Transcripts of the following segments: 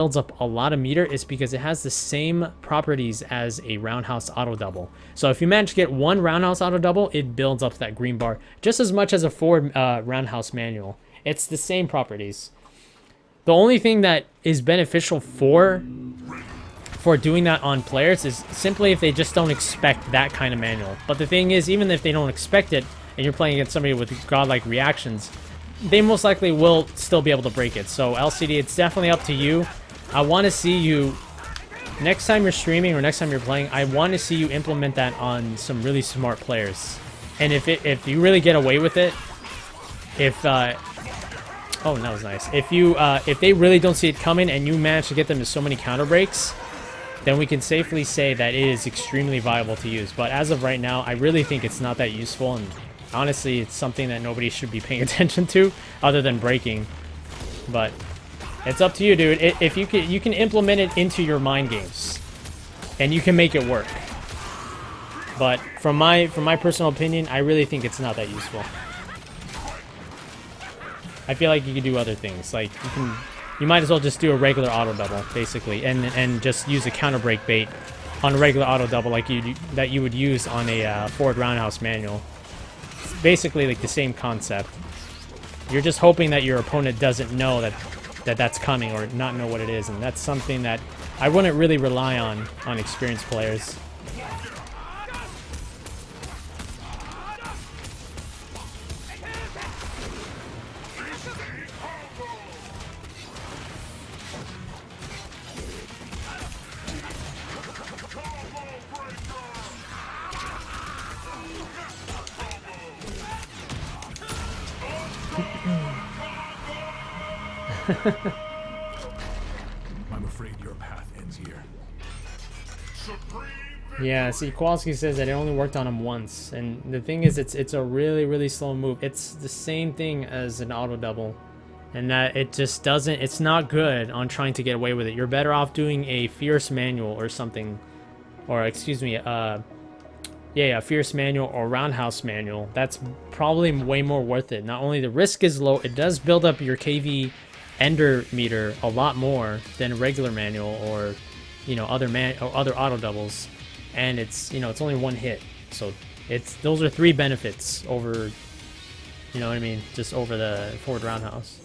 builds up a lot of meter is because it has the same properties as a roundhouse auto double. So if you manage to get one roundhouse auto double, it builds up that green bar just as much as a forward roundhouse manual. It's the same properties. The only thing that is beneficial for doing that on players is simply if they just don't expect that kind of manual. But the thing is, even if they don't expect it and you're playing against somebody with godlike reactions, they most likely will still be able to break it. So LCD, it's definitely up to you. I want to see you, next time you're streaming or next time you're playing, I want to see you implement that on some really smart players. And if you really get away with it, oh, that was nice. If they really don't see it coming and you manage to get them to so many counter breaks, then we can safely say that it is extremely viable to use. But as of right now, I really think it's not that useful, and honestly, it's something that nobody should be paying attention to other than breaking. But it's up to you, dude. If you can implement it into your mind games, and you can make it work. But from my personal opinion, I really think it's not that useful. I feel like you could do other things. Like you might as well just do a regular auto double, basically, and just use a counter break bait on a regular auto double like that you would use on a forward roundhouse manual. It's basically like the same concept. You're just hoping that your opponent doesn't know that's coming or not know what it is, and that's something that I wouldn't really rely on experienced players. I'm afraid your path ends here. Yeah, see, Kowalski says that it only worked on him once, and the thing is, it's a really slow move. It's the same thing as an auto double, and that it just doesn't. It's not good on trying to get away with it. You're better off doing a fierce manual or something, or excuse me, fierce manual or roundhouse manual. That's probably way more worth it. Not only the risk is low, it does build up your KV ender meter a lot more than a regular manual or other auto doubles, and it's only one hit, so those are three benefits over, you know what I mean, just over the forward roundhouse.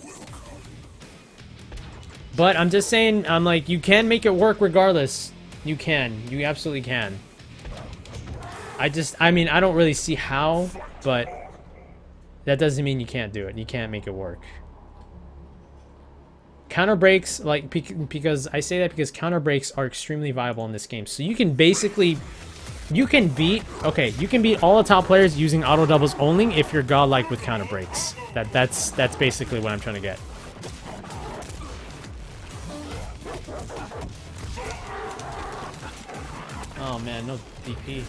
But I'm just saying, I'm like, you can make it work regardless. You absolutely can. I mean, I don't really see how, but that doesn't mean you can't do it. You can't make it work. Counter breaks, like, because I say that because counter breaks are extremely viable in this game. So you can basically, you can beat all the top players using auto doubles only if you're godlike with counter breaks. That's basically what I'm trying to get. Oh man, no DP.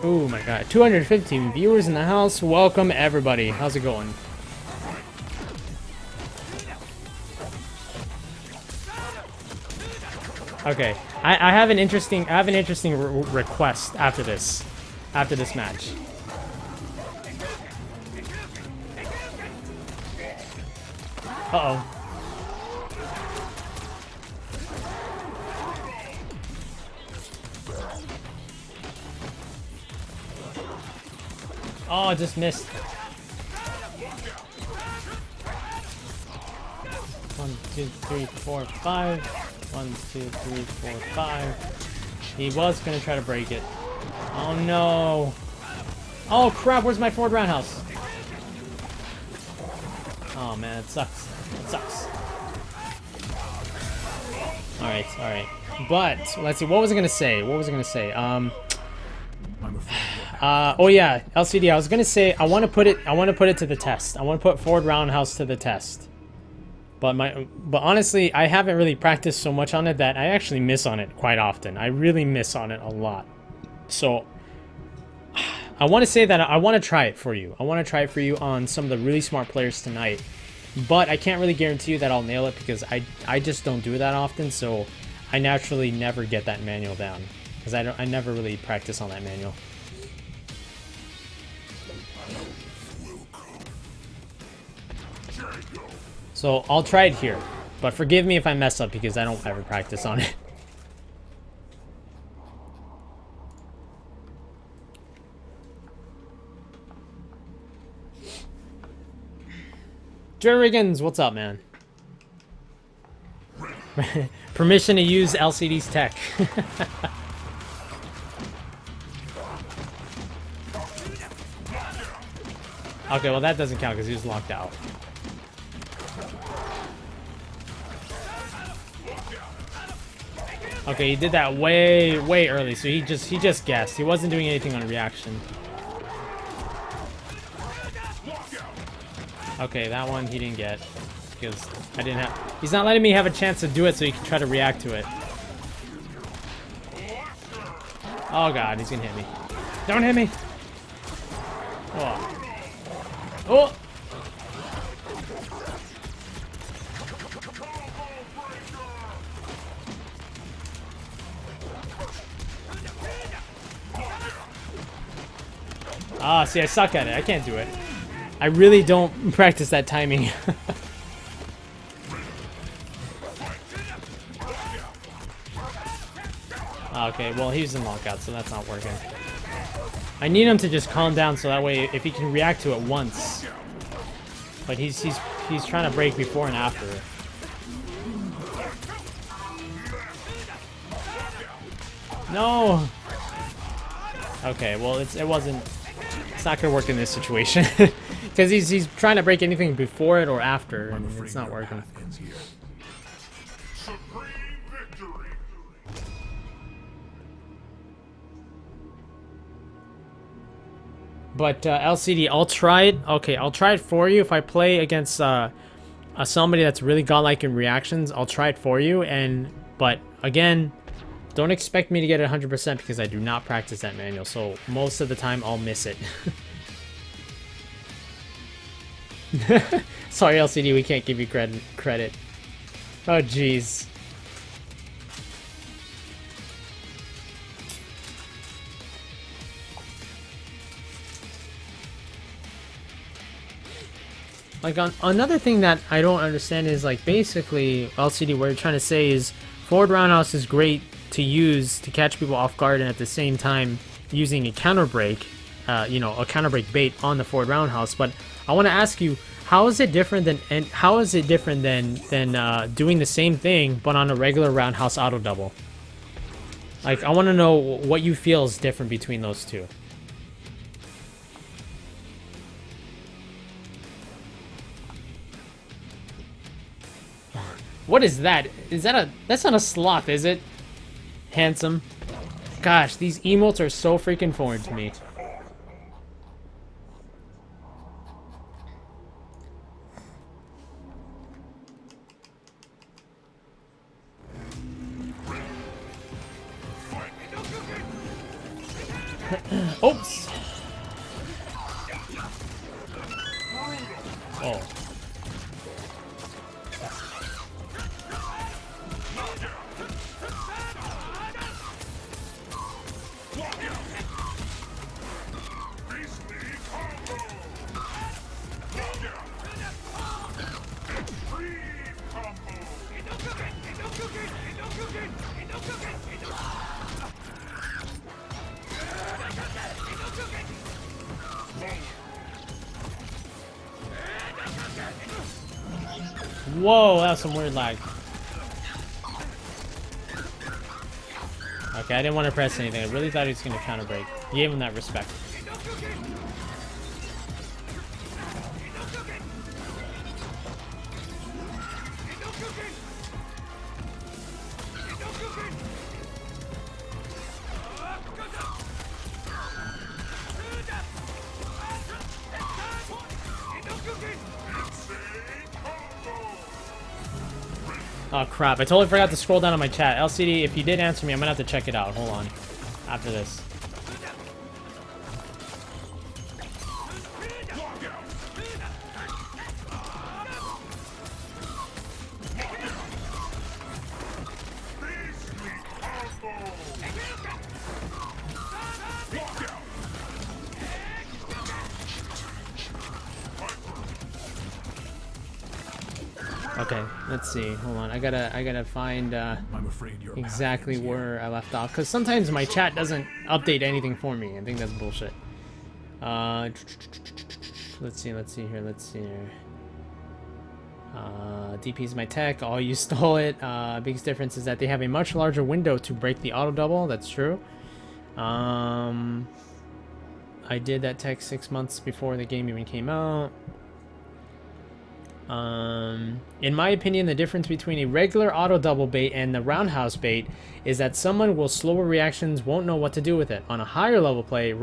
Oh my god, 215 viewers in the house. Welcome everybody. How's it going? Okay, I have an interesting request after this match. Uh-oh. Oh, I just missed. 1, 2, 3, 4, 5. 1, 2, 3, 4, 5. He was gonna try to break it. Oh no. Oh crap, where's my forward roundhouse? Oh man, it sucks. It sucks. Alright. But, let's see, what was I gonna say? Oh yeah, LCD, I was gonna say I wanna put it to the test. I wanna put forward roundhouse to the test. But honestly, I haven't really practiced so much on it that I actually miss on it quite often. I really miss on it a lot. So I want to say that I want to try it for you. I want to try it for you on some of the really smart players tonight. But I can't really guarantee you that I'll nail it because I just don't do it that often. So I naturally never get that manual down because I never really practice on that manual. So I'll try it here, but forgive me if I mess up because I don't ever practice on it. Jerry Riggins, what's up, man? Permission to use LCD's tech. Okay, well that doesn't count because he was locked out. Okay, he did that way early, so he just guessed. He wasn't doing anything on reaction. Okay, that one he didn't get because I didn't have. He's not letting me have a chance to do it, so he can try to react to it. Oh god, he's gonna hit me. Don't hit me. Oh. Oh. Ah, see, I suck at it. I can't do it. I really don't practice that timing. Okay, well, he's in lockout, so that's not working. I need him to just calm down so that way if he can react to it once. But he's trying to break before and after. No. Okay, well, it's not gonna work in this situation because he's trying to break anything before it or after, and it's not working. But LCD, I'll try it. Okay, I'll try it for you if I play against somebody that's really godlike in reactions. I'll try it for you, but again, don't expect me to get it 100% because I do not practice that manual. So most of the time, I'll miss it. Sorry, LCD, we can't give you credit. Oh, jeez. Like, another thing that I don't understand is, like, basically, LCD, what you're trying to say is forward roundhouse is great to use to catch people off guard and at the same time using a counter break, you know, a counter break bait on the forward roundhouse. But I want to ask you, how is it different than doing the same thing but on a regular roundhouse auto double? Like, I want to know what you feel is different between those two. What is that? That's not a sloth, is it? Handsome. Gosh, these emotes are so freaking foreign to me. Oops. Oh. Whoa, that was some weird lag. Okay, I didn't want to press anything. I really thought he was going to counter break. He gave him that respect. Oh crap, I totally forgot to scroll down on my chat. LCD, if you did answer me, I'm gonna have to check it out. Hold on. After this. Okay, let's see. Hold on. I gotta find I'm afraid your path exactly ends here. where I left off, because sometimes my chat doesn't update anything for me. I think that's bullshit. Let's see here. DP's my tech. Oh, you stole it. Biggest difference is that they have a much larger window to break the auto double. That's true. I did that tech 6 months before the game even came out. In my opinion, the difference between a regular auto double bait and the roundhouse bait is that someone with slower reactions won't know what to do with it. On a higher level play,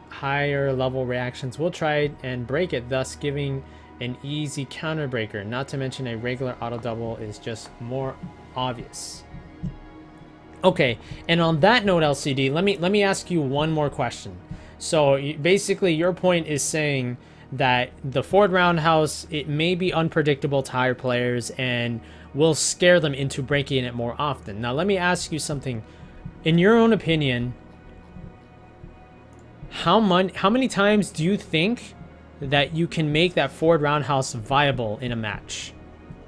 higher level reactions will try and break it, thus giving an easy counter breaker. Not to mention a regular auto double is just more obvious. Okay, and on that note, LCD, let me ask you one more question. So basically, your point is saying that the forward roundhouse, it may be unpredictable to higher players and will scare them into breaking it more often. Now, let me ask you something. In your own opinion, how many times do you think that you can make that forward roundhouse viable in a match,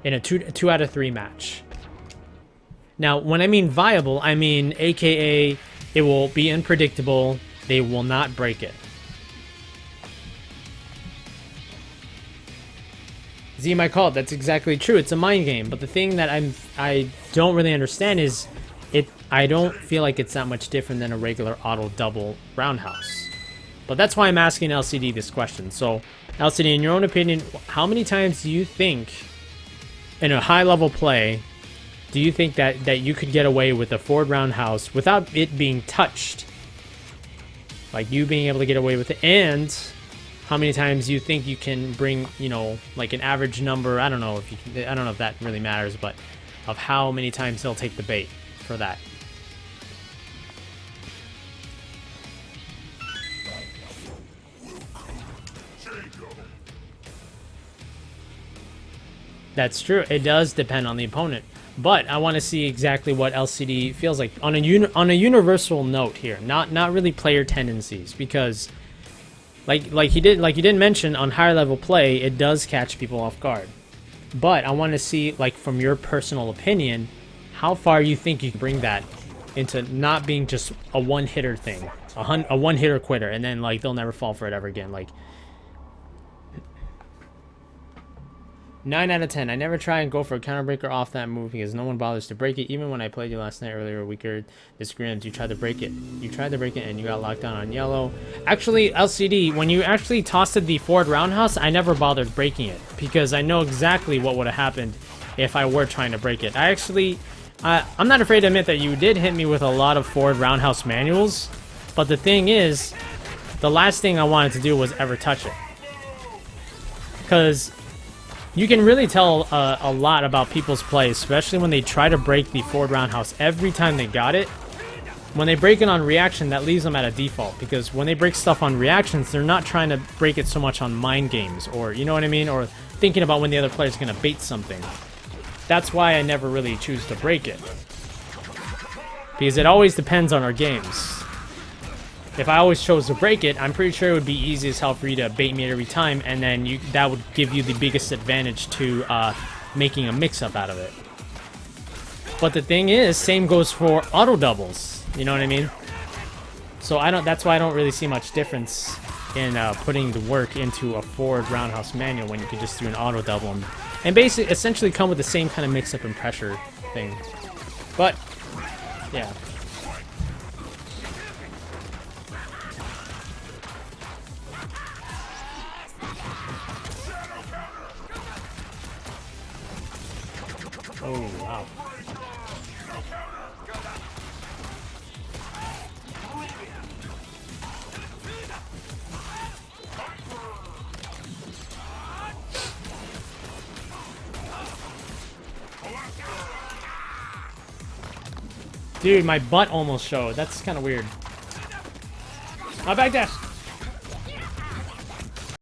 in a two out of 3 match? Now, when I mean viable, I mean AKA it will be unpredictable. They will not break it. Z might call it. That's exactly true. It's a mind game. But the thing that I don't really understand is I don't feel like it's that much different than a regular auto double roundhouse. But that's why I'm asking LCD this question. So, LCD, in your own opinion, how many times do you think in a high level play do you think that you could get away with a forward roundhouse without it being touched? Like you being able to get away with it, and how many times you think you can bring, you know, like an average number? I don't know if that really matters, but of how many times he'll take the bait for that. That's true. It does depend on the opponent. But I want to see exactly what LCD feels like on a universal note here, not really player tendencies, because like you didn't mention, on higher level play it does catch people off guard. But I want to see, like, from your personal opinion, how far you think you can bring that into not being just a one-hitter thing, a one-hitter quitter, and then like they'll never fall for it ever again. Like 9 out of 10. I never try and go for a counter breaker off that move because no one bothers to break it. Even when I played you last night earlier, we heard disagreements. You tried to break it. You tried to break it and you got locked down on yellow. Actually, LCD, when you actually tossed the forward roundhouse, I never bothered breaking it because I know exactly what would have happened if I were trying to break it. I'm not afraid to admit that you did hit me with a lot of forward roundhouse manuals, but the thing is, the last thing I wanted to do was ever touch it. Because you can really tell a lot about people's play, especially when they try to break the forward roundhouse every time they got it. When they break it on reaction, that leaves them at a default, because when they break stuff on reactions, they're not trying to break it so much on mind games, or, you know what I mean, or thinking about when the other player's going to bait something. That's why I never really choose to break it, because it always depends on our games. If I always chose to break it, I'm pretty sure it would be easy as hell for you to bait me every time, and then that would give you the biggest advantage to making a mix-up out of it. But the thing is, same goes for auto doubles. You know what I mean? So that's why I don't really see much difference in putting the work into a forward roundhouse manual when you can just do an auto double and basically essentially come with the same kind of mix-up and pressure thing. But yeah. Oh, wow. Dude, my butt almost showed. That's kind of weird. Back dash!